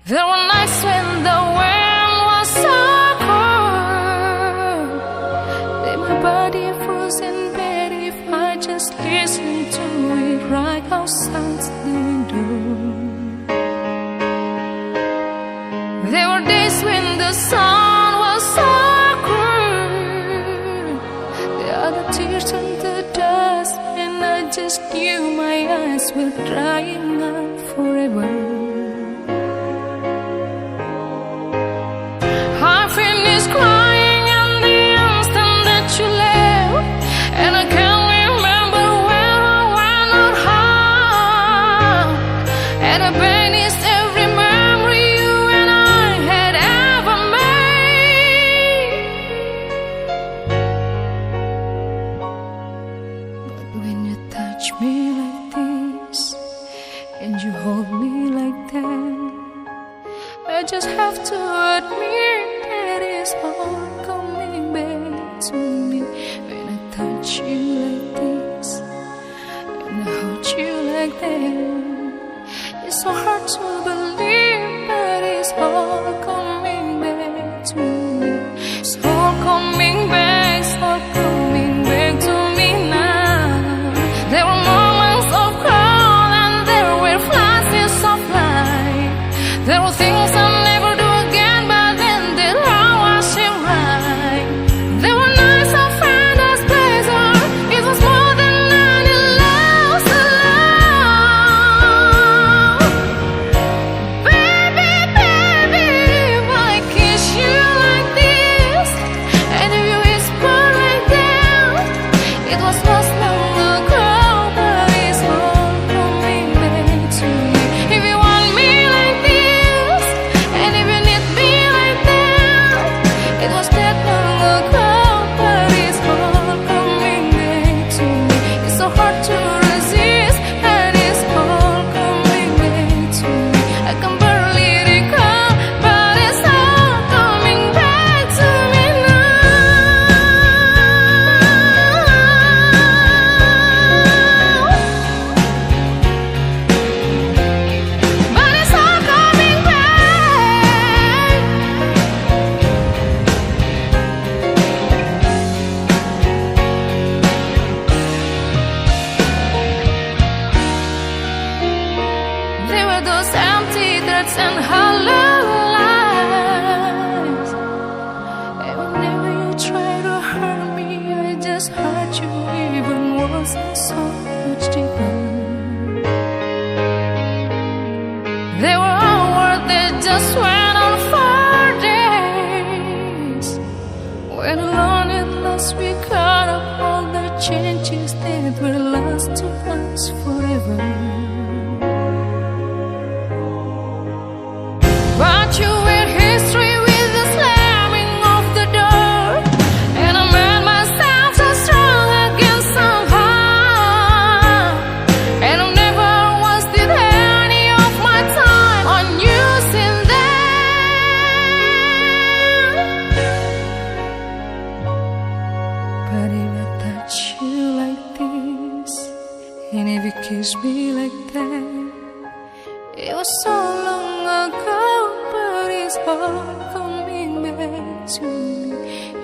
There were nights when the wind was so cold that my body froze in bed if I just listened to it right outside the window. There were days when the sun was so cruel, the other tears turned to dust, and I just knew my eyes were drying up forever. I finished crying in the instant that you left, and I can't remember where I went or how, and I banished every memory you and I had ever made. But when you touch me like this and you hold me like that, I just have to admit that it's all coming back to me. When I touch you like this and I hold you like that, it's so hard to believe, but it's all coming back to me. It's all coming back, it's all coming back to me now. There were moments of calm and there were flashes of light. There were things I never do again, but then did I was it right. There were nights I found us pleasure, it was more than any love's alone. Baby, baby, if I kiss you like this, and if you whisper like that, it was lost long ago, but it's all coming back to me. If you want me like this, and if you need me like that, it was that long ago, but it's all coming back to me. It's so hard to resist, and it's all coming back to me. I can barely recall, but it's all coming back to me now. But it's all coming back. There were those empty threats and hollow lies, and whenever you try to hurt me, I just hurt you even worse and so much deeper. They were all worth it, just went on for days. When alone at last we caught up all the changes that were lost to us forever. But you were history with the slamming of the door, and I made myself so strong again somehow, and I never wasted any of my time on you since then. But if I touch you like this, and if you kiss me like that, it was so long ago, but it's all coming back to me.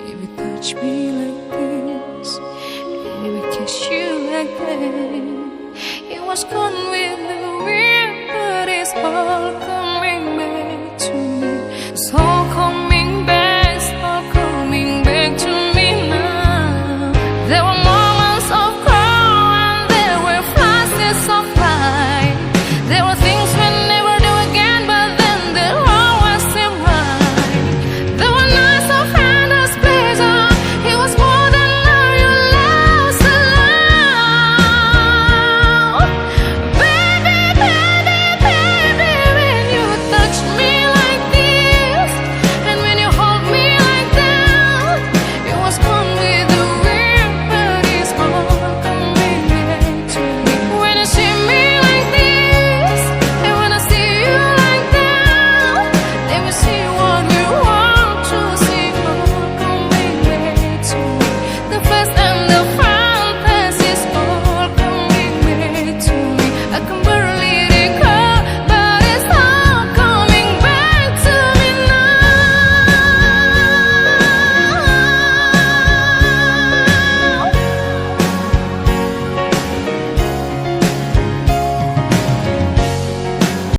If you touch me like this, and if I kiss you like that, it was gone